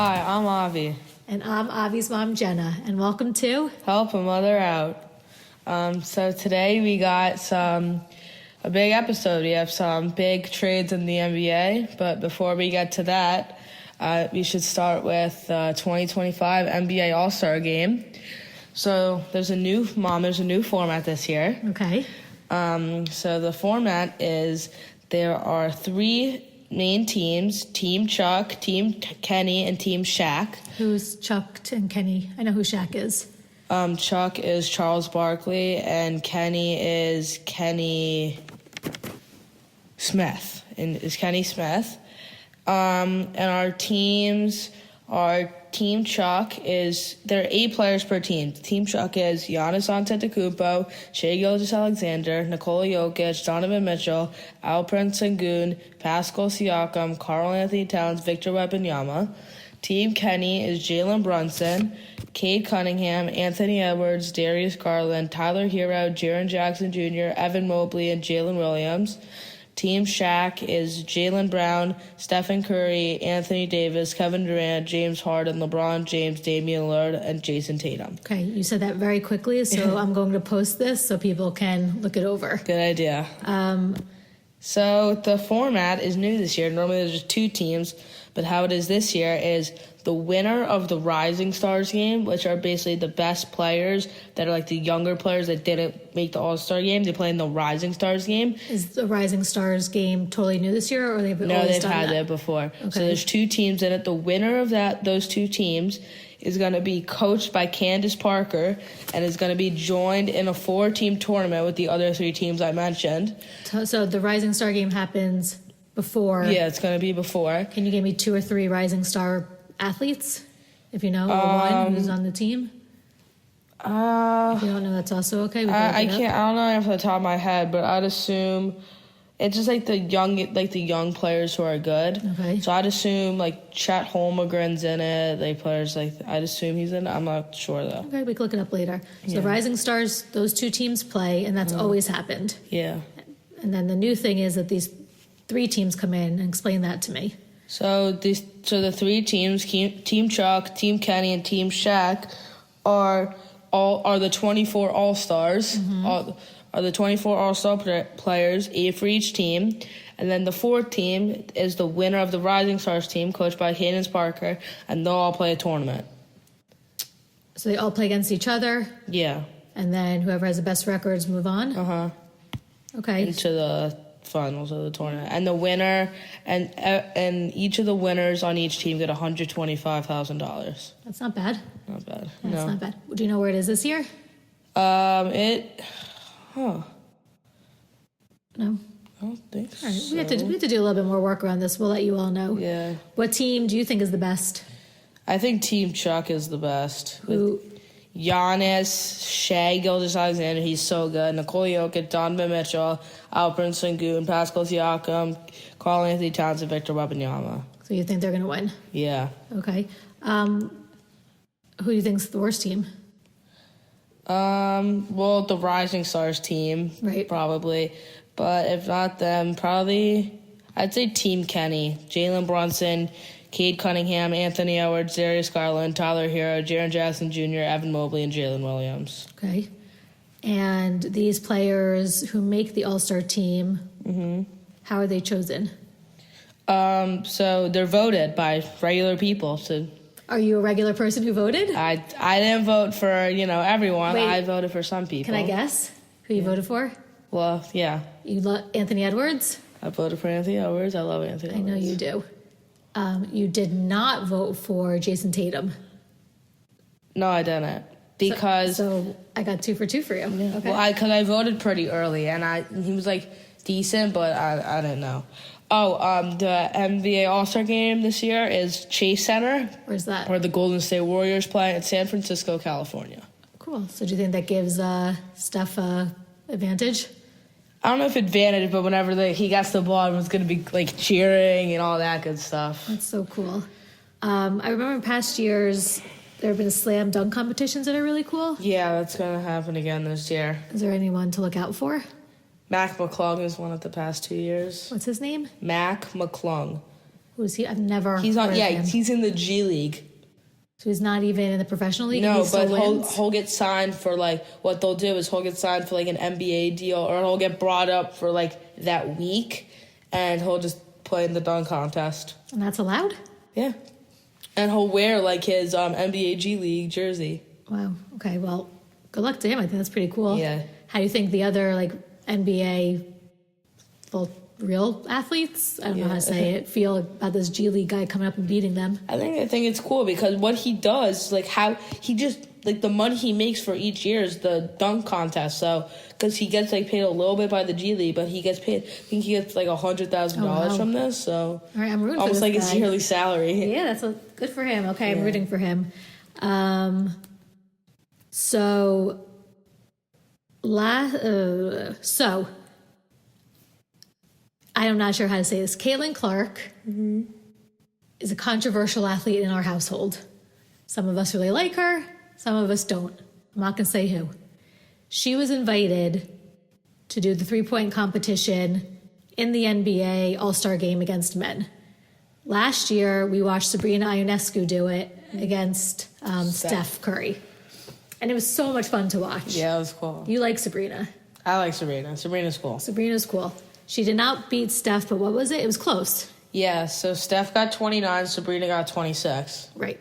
Hi, I'm Avi. And I'm Avi's mom, Jenna, and welcome to Help a Mother Out. So today we got a big episode. We have some big trades in the NBA, but before we get to that, we should start with 2025 NBA All-Star Game. So there's a new format this year. Okay. So the format is there are three main teams: Team Chuck, Team Kenny, and Team Shaq. Who's Chuck and Kenny? I know who Shaq is. Chuck is Charles Barkley, and Kenny is Kenny Smith. And our teams are Team Chuck there are 8 players per team. Team Chuck is Giannis Antetokounmpo, Shai Gilgeous-Alexander, Nikola Jokic, Donovan Mitchell, Alperen Sengun, Pascal Siakam, Karl Anthony Towns, Victor Wembanyama. Team Kenny is Jalen Brunson, Cade Cunningham, Anthony Edwards, Darius Garland, Tyler Hero, Jaren Jackson Jr., Evan Mobley, and Jalen Williams. Team Shaq is Jaylen Brown, Stephen Curry, Anthony Davis, Kevin Durant, James Harden, LeBron James, Damian Lillard, and Jason Tatum. Okay, you said that very quickly, so I'm going to post this so people can look it over. Good idea. So the format is new this year. Normally there's just 2 teams, but how it is this year is the winner of the Rising Stars game, which are basically the best players that are like the younger players that didn't make the All-Star game. They play in the Rising Stars game. Is the Rising Stars game totally new this year, or they've No, always they've done had that? it before. Okay. So there's 2 teams in it. The winner of those 2 teams is going to be coached by Candace Parker and is going to be joined in a 4-team tournament with the other 3 teams I mentioned. So the Rising Star game happens before. Yeah, it's going to be before. Can you give me 2 or 3 Rising Star athletes, if you know, or one who's on the team? If you don't know, that's also okay. I can't. I don't know off the top of my head, but I'd assume it's just like the young players who are good. Okay. So I'd assume like Chet Holmgren's in it. Like players like I'd assume he's in it. I'm not sure though. Okay, we can look it up later. So the Rising Stars, those 2 teams play, and that's always happened. Yeah. And then the new thing is that these 3 teams come in, and explain that to me. So the 3 teams, Team Chuck, Team Kenny, and Team Shaq, are the 24 All-Stars. Are the 24 All-Star players, 8 for each team. And then the 4th team is the winner of the Rising Stars team, coached by Candace Parker, and they'll all play a tournament. So they all play against each other? Yeah. And then whoever has the best records move on? Uh-huh. Okay. Into the finals of the tournament. And the winner, and each of the winners on each team get $125,000. That's not bad. Not bad. That's No. not bad. Do you know where it is this year? No. I don't think so. All right. We have to do a little bit more work around this. We'll let you all know. Yeah. What team do you think is the best? I think Team Chuck is the best. Who? With Giannis, Shai Gilgeous-Alexander, he's so good. Nikola Jokic, Donovan Mitchell, Alperen Sengun, Pascal Siakam, Karl Anthony Towns, and Victor Wembanyama. So you think they're going to win? Yeah. Okay. Who do you think's the worst team? Well, the Rising Stars team, Right. probably. But if not them, probably, I'd say Team Kenny. Jalen Brunson, Cade Cunningham, Anthony Edwards, Darius Garland, Tyler Hero, Jaren Jackson Jr., Evan Mobley, and Jalen Williams. Okay. And these players who make the All-Star team, how are they chosen? So they're voted by regular people. So Are you a regular person who voted? I didn't vote for, everyone. Wait. I voted for some people. Can I guess who you voted for? Well, yeah. You love Anthony Edwards? I voted for Anthony Edwards. I love Anthony I Edwards. know you do. You did not vote for Jason Tatum. No, I didn't. Because... So I got 2 for 2 for you. Yeah. Okay. Well, because I voted pretty early, and he was, decent, but I didn't know. The NBA All-Star Game this year is Chase Center. Where's that? Where the Golden State Warriors play in San Francisco, California. Cool. So do you think that gives Steph advantage? I don't know if advantage, but whenever he gets the ball, everyone's going to be, cheering and all that good stuff. That's so cool. I remember in past years, there have been slam dunk competitions that are really cool. Yeah, that's going to happen again this year. Is there anyone to look out for? Mac McClung has won it the past 2 years. What's his name? Mac McClung. Who's he? I've never. He's on. heard of Yeah, him. he's in the G League. So he's not even in the professional league. No, he still but wins? he'll get signed for like what they'll do is he'll get signed for like an NBA deal, or he'll get brought up for like that week, and he'll just play in the dunk contest. And that's allowed? Yeah, and he'll wear like his NBA G League jersey. Wow. Okay. Well, good luck to him. I think that's pretty cool. Yeah. How do you think the other like NBA real athletes, I don't know how to say it, feel about this G League guy coming up and beating them? I think it's cool because what he does, like how he just like the money he makes for each year is the dunk contest. So because he gets like paid a little bit by the G League, but he gets paid. I think he gets like $100,000 from this. So all right, I'm rooting almost for this like guy. his yearly salary. Yeah, that's good for him. Okay, I'm rooting for him. So I'm not sure how to say this. Caitlin Clark is a controversial athlete in our household. Some of us really like her. Some of us don't. I'm not going to say who. She was invited to do the three-point competition in the NBA All-Star Game against men. Last year, we watched Sabrina Ionescu do it against Steph Curry. And it was so much fun to watch. Yeah, it was cool. You like Sabrina. I like Sabrina. Sabrina's cool. Sabrina's cool. She did not beat Steph, but what was it? It was close. Yeah, so Steph got 29, Sabrina got 26. Right.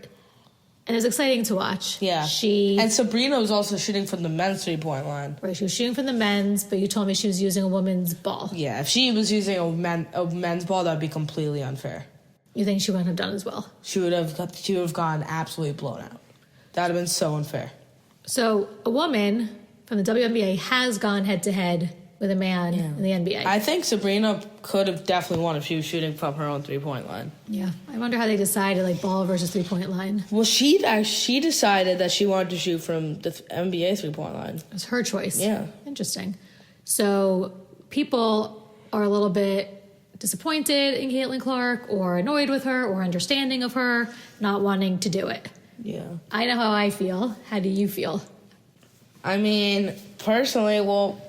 And it was exciting to watch. Yeah. And Sabrina was also shooting from the men's three-point line. Right, she was shooting from the men's, but you told me she was using a woman's ball. Yeah, if she was using a men's ball, that would be completely unfair. You think she wouldn't have done as well? She would have gone absolutely blown out. That would have been so unfair. So a woman from the WNBA has gone head-to-head with a man in the NBA. I think Sabrina could have definitely won if she was shooting from her own three-point line. Yeah. I wonder how they decided, like, ball versus three-point line. Well, she decided that she wanted to shoot from the NBA three-point line. It was her choice. Yeah. Interesting. So people are a little bit disappointed in Caitlin Clark or annoyed with her or understanding of her not wanting to do it. Yeah. I know how I feel. How do you feel? I mean, personally, well,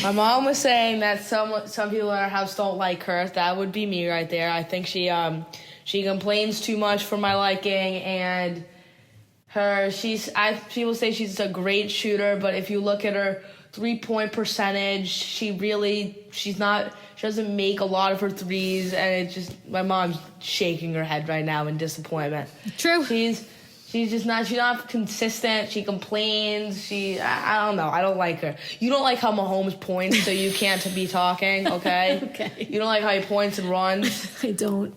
my mom was saying that some people in our house don't like her. That would be me right there. I think she complains too much for my liking, and people say she's a great shooter, but if you look at her 3-point percentage, she doesn't make a lot of her threes, and my mom's shaking her head right now in disappointment. True. She's not consistent. She complains. I don't know. I don't like her. You don't like how Mahomes points, so you can't be talking, okay? Okay. You don't like how he points and runs. I don't.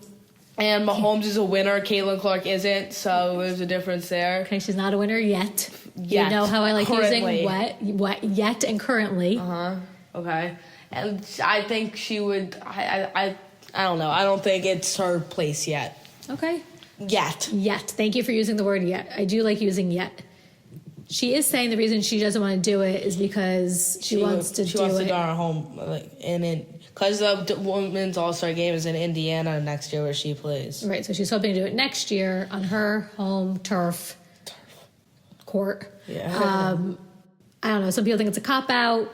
And Mahomes is a winner. Caitlin Clark isn't, so there's a difference there. Okay, she's not a winner yet. Yet. You know how I like Currently. using what yet and currently. Okay. And I think she would. I don't know. I don't think it's her place yet. Okay. Yet. Thank you for using the word yet. I do like using yet. She is saying the reason she doesn't want to do it is because she wants to do it at home, because the women's All-Star Game is in Indiana next year where she plays. Right, so she's hoping to do it next year on her home turf court. Yeah. I don't know. Some people think it's a cop-out.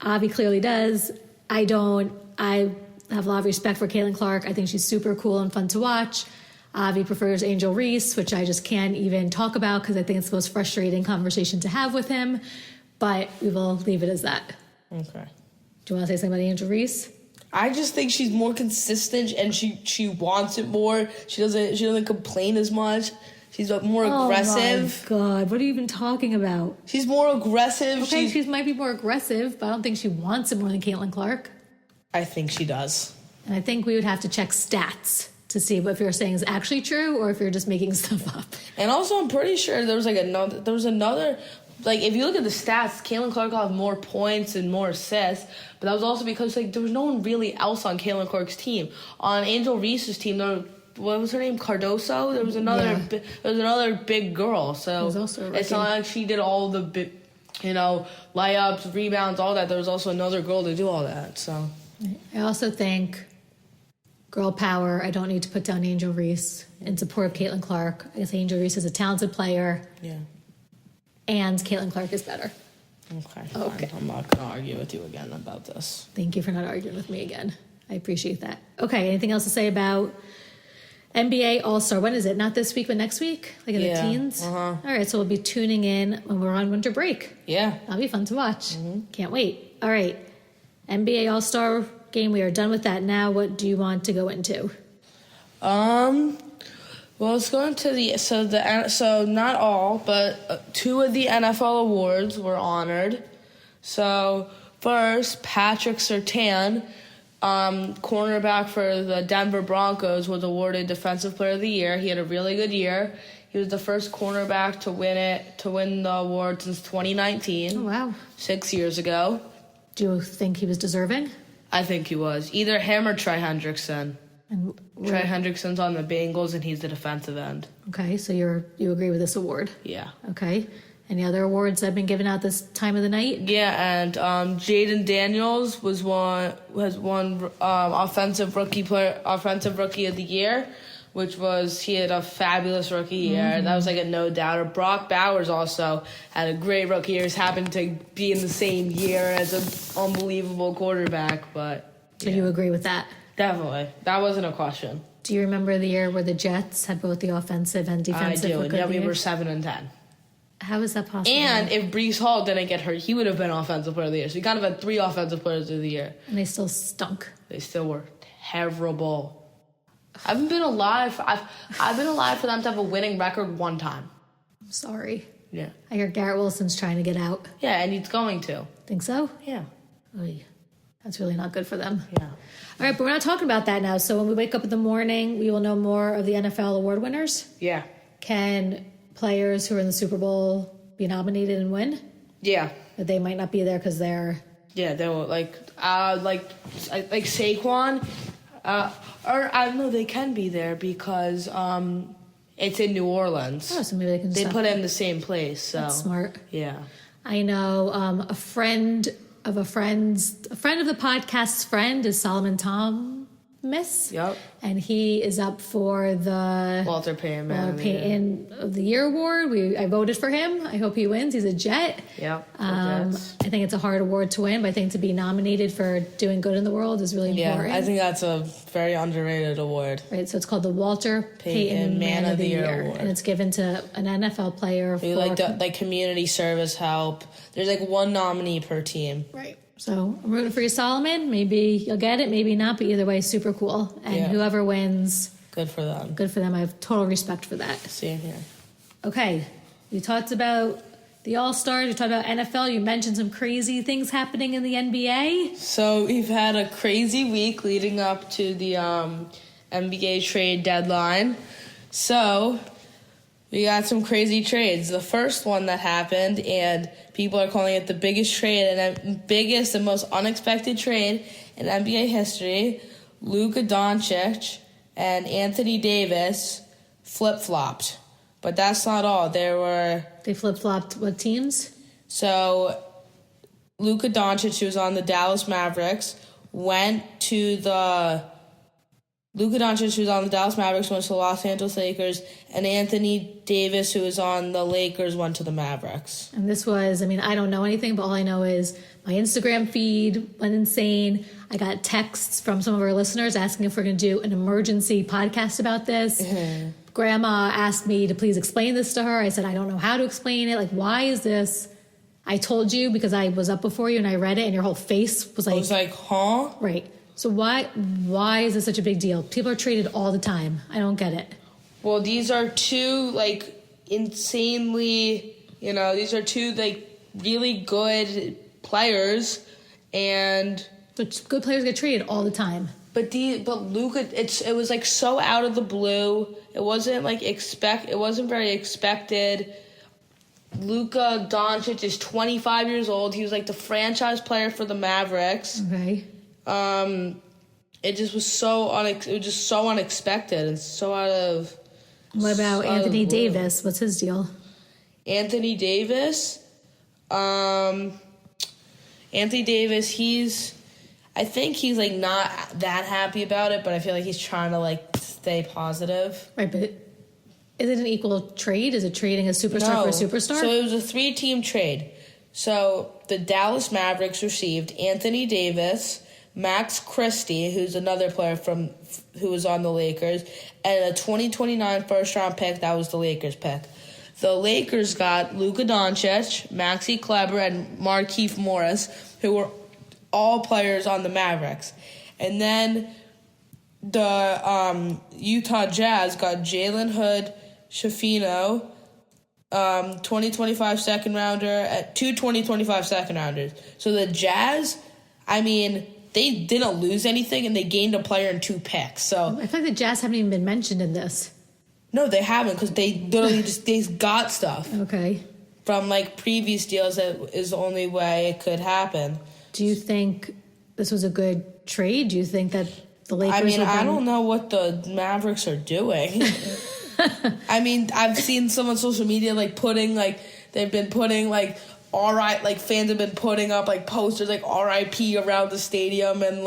Avi clearly does. I don't. I have a lot of respect for Caitlin Clark. I think she's super cool and fun to watch. Avi prefers Angel Reese, which I just can't even talk about because I think it's the most frustrating conversation to have with him. But we will leave it as that. Okay. Do you want to say something about Angel Reese? I just think she's more consistent and she wants it more. She doesn't complain as much. She's more aggressive. Oh my God, what are you even talking about? She's more aggressive. Okay, she might be more aggressive, but I don't think she wants it more than Caitlin Clark. I think she does. And I think we would have to check stats to see if you're saying is actually true or if you're just making stuff up. And also, I'm pretty sure there was another. Like, if you look at the stats, Caitlin Clark will have more points and more assists, but that was also because there was no one really else on Caitlin Clark's team. On Angel Reese's team, what was her name? Cardoso? There was another big girl. So it's not like she did all the big, layups, rebounds, all that. There was also another girl to do all that. So I also think girl power. I don't need to put down Angel Reese in support of Caitlin Clark. I guess Angel Reese is a talented player. Yeah. And Caitlin Clark is better. Okay. Fine. I'm not going to argue with you again about this. Thank you for not arguing with me again. I appreciate that. Okay, anything else to say about NBA All-Star. When is it? Not this week, but next week? Like in the teens? Uh-huh. All right, so we'll be tuning in when we're on winter break. Yeah. That'll be fun to watch. Can't wait. All right. NBA All-Star game. We are done with that now. What do you want to go into? Well, let's go into so not all, but 2 of the NFL awards were honored. So first, Patrick Surtain, cornerback for the Denver Broncos, was awarded Defensive Player of the Year. He had a really good year. He was the first cornerback to win the award since 2019. Oh, wow. 6 years ago. Do you think he was deserving? I think he was. Either him or Trey Hendrickson. And Trey Hendrickson's on the Bengals, and he's the defensive end. Okay, so you agree with this award? Yeah. Okay. Any other awards that have been given out this time of the night? Yeah, and Jaden Daniels has won offensive rookie of the year, he had a fabulous rookie year. That was like a no doubter. Brock Bowers also had a great rookie year. He's happened to be in the same year as an unbelievable quarterback, but So you agree with that? Definitely. That wasn't a question. Do you remember the year where the Jets had both the offensive and defensive? I do. rookie Yeah, of the we year? were 7-10. How is that possible? And if Breece Hall didn't get hurt, he would have been offensive player of the year. So we kind of had 3 offensive players of the year. And they still stunk. They still were terrible. I've been alive for them to have a winning record one time. I'm sorry. Yeah. I hear Garrett Wilson's trying to get out. Yeah, and he's going to. Think so? Yeah. Oy. That's really not good for them. Yeah. All right, but we're not talking about that now. So when we wake up in the morning, we will know more of the NFL award winners. Yeah. Can players who are in the Super Bowl be nominated and win? Yeah. But they might not be there because they're... Yeah, they were like Saquon, or I don't know, they can be there because it's in New Orleans. Oh, so maybe they can They put it in the same place, so. That's smart. Yeah. I know a friend of the podcast's friend is Solomon Thomas. Yep. And he is up for the Walter Payton Payton of the Year award. I voted for him. I hope he wins. He's a Jet. Yep. I think it's a hard award to win, but I think to be nominated for doing good in the world is really important. Yeah, I think that's a very underrated award. Right, so it's called the Walter Payton Man of the Year Award. And it's given to an NFL player We like community service help. There's like 1 nominee per team. Right. So I'm rooting for you, Solomon. Maybe you'll get it, maybe not, but either way, super cool. And whoever wins, good for them. Good for them. I have total respect for that. Same here. Okay, we talked about the All-Stars. We talked about NFL. You mentioned some crazy things happening in the NBA. So we've had a crazy week leading up to the NBA trade deadline. So we got some crazy trades. The first one that happened, and people are calling it the biggest trade and biggest and most unexpected trade in NBA history. Luka Doncic and Anthony Davis flip-flopped. But that's not all. They flip-flopped what teams? So Luka Doncic, who was on the Dallas Mavericks, went to the Los Angeles Lakers, and Anthony Davis, who was on the Lakers, went to the Mavericks. And this was, I don't know anything, but all I know is my Instagram feed went insane. I got texts from some of our listeners asking if we're going to do an emergency podcast about this. Mm-hmm. Grandma asked me to please explain this to her. I said, I don't know how to explain it. Like, why is this? I told you because I was up before you and I read it, and your whole face was like... I was like, huh? Right. So why is this such a big deal? People are traded all the time. I don't get it. Well, these are 2, insanely... these are 2, really good players, and... But good players get traded all the time. But Luka, it was so out of the blue. It wasn't it wasn't very expected. Luka Doncic is 25 years old. He was the franchise player for the Mavericks. Okay. It just was so unexpected and so out of. What about Anthony Davis? What's his deal? Anthony Davis, I think he's not that happy about it, but I feel like he's trying to stay positive. Right, but is it an equal trade? Is it trading a superstar for a superstar? So it was a 3-team trade. So the Dallas Mavericks received Anthony Davis, Max Christie, who's another player who was on the Lakers, and a 2029 first-round pick that was the Lakers pick. The Lakers got Luka Doncic, Maxi Kleber, and Markieff Morris, who were all players on the Mavericks. And then the Utah Jazz got Jalen Hood, Shafino, 2025 second rounder, at two 2025 second rounders. So the Jazz, I mean, they didn't lose anything, and they gained a player and 2 picks. So I feel like the Jazz haven't even been mentioned in this. No, they haven't, because they literally they got stuff. Okay. From like previous deals. That is the only way it could happen. Do you think this was a good trade? Do you think that the Lakers? I mean, I don't know what the Mavericks are doing. I mean, I've seen some on social media they've been putting fans have been putting up like posters like RIP around the stadium and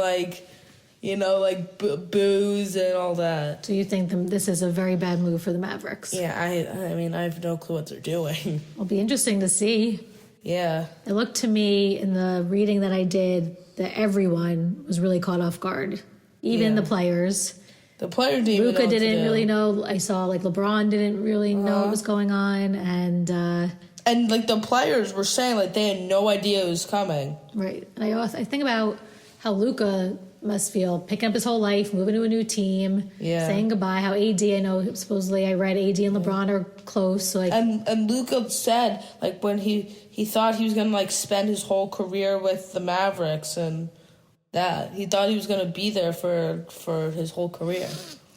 booze and all that. Do you think this is a very bad move for the Mavericks? Yeah, I mean, I have no clue what they're doing. It'll be interesting to see. Yeah. It looked to me in the reading that I did that everyone was really caught off guard. Even the players. The players didn't Luka didn't really know. I saw LeBron didn't really know what was going on. And the players were saying they had no idea it was coming. Right. And I think about how Luka must feel picking up his whole life, moving to a new team, saying goodbye. How AD, I know supposedly I read AD and LeBron are close. So and Luka said when he thought he was gonna spend his whole career with the Mavericks, and that he thought he was gonna be there for his whole career.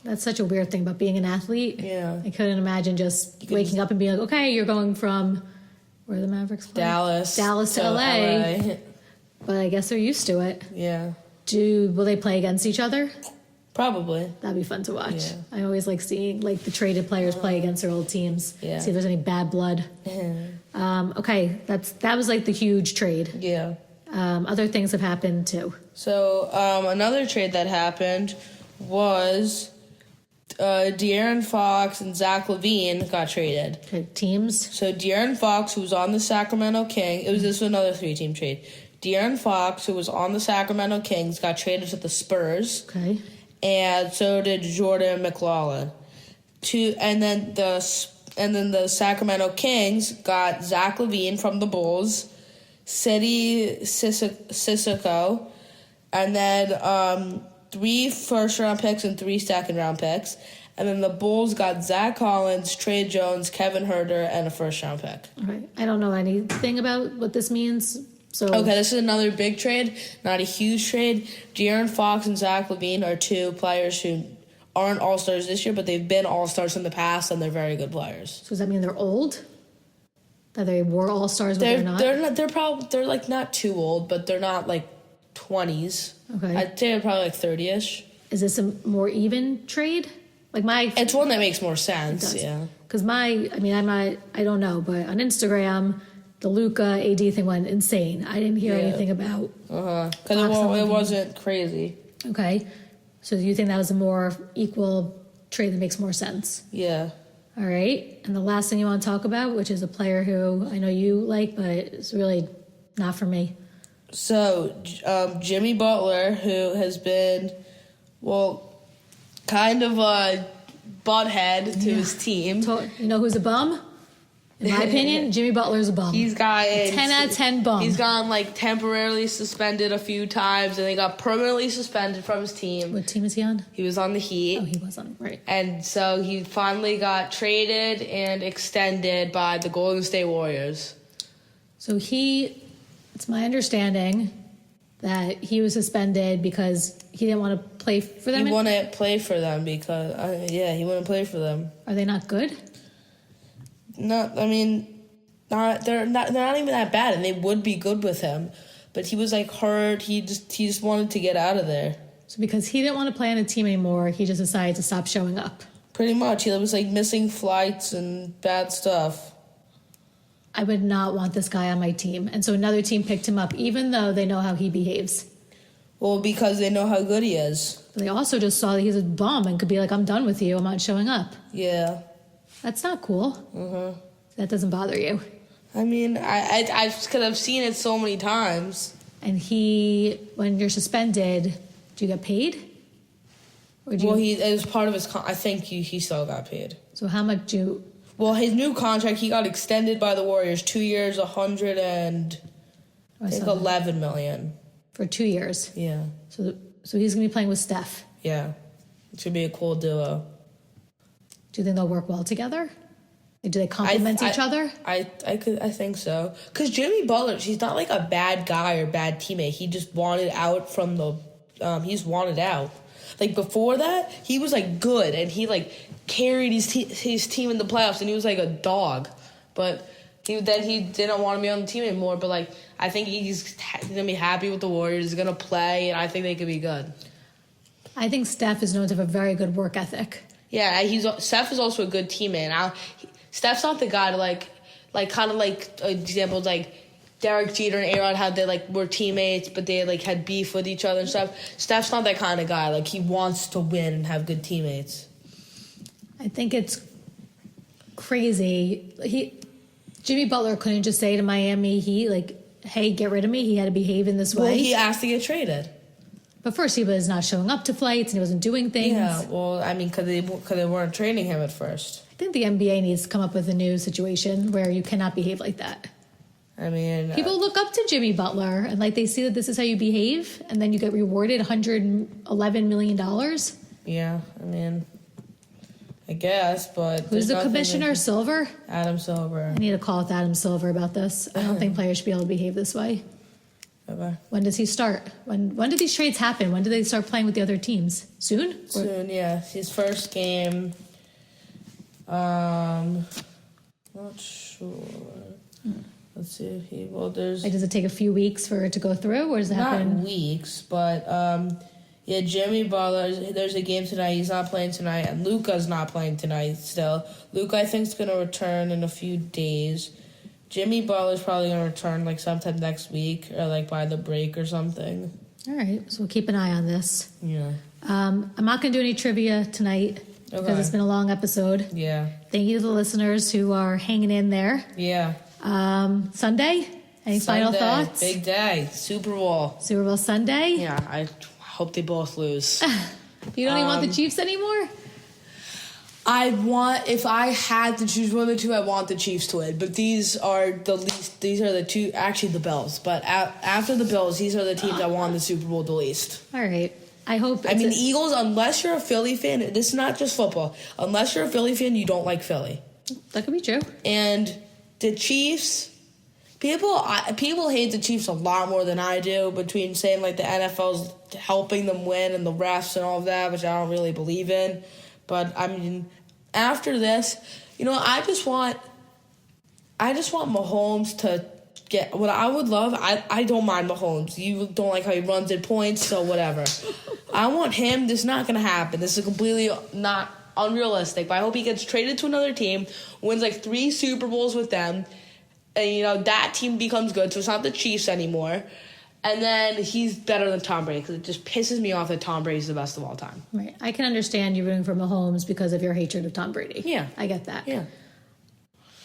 That's such a weird thing about being an athlete. Yeah, I couldn't imagine just waking up and being like, okay, you're going from where are the Mavericks play? Dallas to LA. But I guess they're used to it. Yeah. Will they play against each other? Probably. That'd be fun to watch. Yeah. I always like seeing the traded players play against their old teams. Yeah. See if there's any bad blood. Okay, that was the huge trade. Yeah. Other things have happened too. So another trade that happened was De'Aaron Fox and Zach LaVine got traded. Okay, teams. So De'Aaron Fox, who was on the Sacramento Kings, this was another 3-team trade. De'Aaron Fox, who was on the Sacramento Kings, got traded to the Spurs. Okay. And so did Jordan McLaughlin. And then the Sacramento Kings got Zach LaVine from the Bulls, Sidi Sissoko, and then 3 first-round picks and 3 second-round picks. And then the Bulls got Zach Collins, Trey Jones, Kevin Huerter, and a first-round pick. All right. I don't know anything about what this means. So Okay, this is another big trade, not a huge trade. De'Aaron Fox and Zach LaVine are 2 players who aren't all-stars this year, but they've been all-stars in the past, and they're very good players. So does that mean they're old? That they were all-stars, but they're not? They're not too old, but they're not 20s. Okay. I'd say they're probably 30-ish. Is this a more even trade? It's one that makes more sense, yeah. Because I don't know, but on Instagram, the Luka AD thing went insane. I didn't hear anything about. Because it wasn't crazy. Okay, so you think that was a more equal trade that makes more sense? Yeah. All right, and the last thing you want to talk about, which is a player who I know you like, but it's really not for me. So Jimmy Butler, who has been, kind of a butthead to his team. You know who's a bum? In my opinion, Jimmy Butler's a bum. He's got a 10 out of 10 bum. He's gotten temporarily suspended a few times, and he got permanently suspended from his team. What team is he on? He was on the Heat. Oh, he was on, right. And so he finally got traded and extended by the Golden State Warriors. So it's my understanding that he was suspended because he didn't want to play for them. He wouldn't play for them because, he wouldn't play for them. Are they not good? No, I mean, they're not even that bad, and they would be good with him. But he was hurt. He just wanted to get out of there. So because he didn't want to play on the team anymore, he just decided to stop showing up. Pretty much, he was missing flights and bad stuff. I would not want this guy on my team, and so another team picked him up, even though they know how he behaves. Well, because they know how good he is. They also just saw that he's a bum and could be like, "I'm done with you. I'm not showing up." Yeah. That's not cool. That doesn't bother you. I mean, I've seen it so many times. And when you're suspended, do you get paid? Or do Well, as part of his, I think he still got paid. So how much do you? Well, his new contract, he got extended by the Warriors, 2 years, 11 million for 2 years. Yeah. So he's gonna be playing with Steph. Yeah, it should be a cool duo. Do you think they'll work well together? Do they complement each other? I think so. Because Jimmy Butler, he's not like a bad guy or bad teammate. He just wanted out from the. He's wanted out. Like before that, he was like good and he like carried his team in the playoffs and he was like a dog. But he didn't want to be on the team anymore. But like I think he's gonna be happy with the Warriors. He's gonna play and I think they could be good. I think Steph is known to have a very good work ethic. Yeah, Steph is also a good teammate. Steph's not the guy to like kind of like examples like Derek Jeter and A-Rod, how they like were teammates, but they like had beef with each other and stuff. Steph's not that kind of guy. Like he wants to win and have good teammates. I think it's crazy. Jimmy Butler couldn't just say to Miami Heat like, "Hey, get rid of me." He had to behave in this way. Well, he asked to get traded. But first, he was not showing up to flights and he wasn't doing things. Yeah, well, I mean, because they weren't trading him at first. I think the NBA needs to come up with a new situation where you cannot behave like that. I mean, people look up to Jimmy Butler and like they see that this is how you behave, and then you get rewarded $111 million. Yeah, I mean, I guess, but who's the commissioner? Silver? Adam Silver. I need to call with Adam Silver about this. I don't think players should be able to behave this way. Okay. When does he start? When do these trades happen? When do they start playing with the other teams? Soon? Soon, yeah. His first game. Not sure. Let's see if there's. Like, does it take a few weeks for it to go through, or does it happen? Not weeks, but yeah, Jimmy Butler. There's a game tonight. He's not playing tonight, and Luka's not playing tonight. Still, Luka I think is going to return in a few days. Jimmy Butler's probably going to return like sometime next week or like by the break or something. All right, so we'll keep an eye on this. Yeah. I'm not going to do any trivia tonight because it's been a long episode. Yeah. Thank you to the listeners who are hanging in there. Yeah. Sunday? Any final thoughts? Big day. Super Bowl. Super Bowl Sunday? Yeah, I hope they both lose. You don't even want the Chiefs anymore? If I had to choose one of the two, I want the Chiefs to win. But these are the two, actually the Bills. But after the Bills, these are the teams I want the Super Bowl the least. All right. I hope. The Eagles, unless you're a Philly fan, this is not just football. Unless you're a Philly fan, you don't like Philly. That could be true. And the Chiefs, people hate the Chiefs a lot more than I do, between saying like the NFL's helping them win and the refs and all of that, which I don't really believe in. But I mean, after this, I just want Mahomes to get what I would love. I don't mind Mahomes. You don't like how he runs in points, so whatever. I want him. This is not going to happen. This is completely not unrealistic. But I hope he gets traded to another team, wins like 3 Super Bowls with them, and that team becomes good. So it's not the Chiefs anymore. And then he's better than Tom Brady, because it just pisses me off that Tom Brady's the best of all time. Right. I can understand you rooting for Mahomes because of your hatred of Tom Brady. Yeah. I get that. Yeah.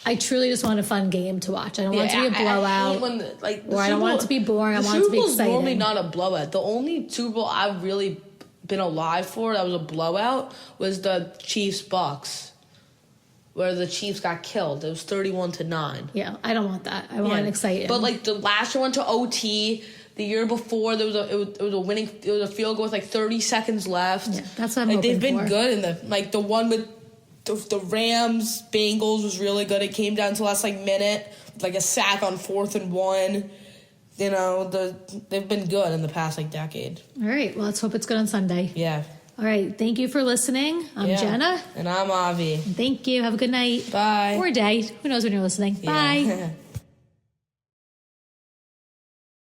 I truly just want a fun game to watch. I don't want it to be a blowout. I don't want it to be boring. I want it to be exciting. The Super Bowl is normally not a blowout. The only Super Bowl I've really been alive for that was a blowout was the Chiefs-Bucks, where the Chiefs got killed. It was 31-9. Yeah, I don't want that. I want exciting. But like the last year went to OT. The year before there was it was a field goal with like 30 seconds left. Yeah, that's what I'm hoping they've been for. good in the one with the Rams Bengals was really good. It came down to the last minute, like a sack on 4th and 1. They've been good in the past decade. All right, well, let's hope it's good on Sunday. Yeah. All right, thank you for listening. I'm Jenna. And I'm Avi. Thank you. Have a good night. Bye. Or day. Who knows when you're listening. Bye. Yeah.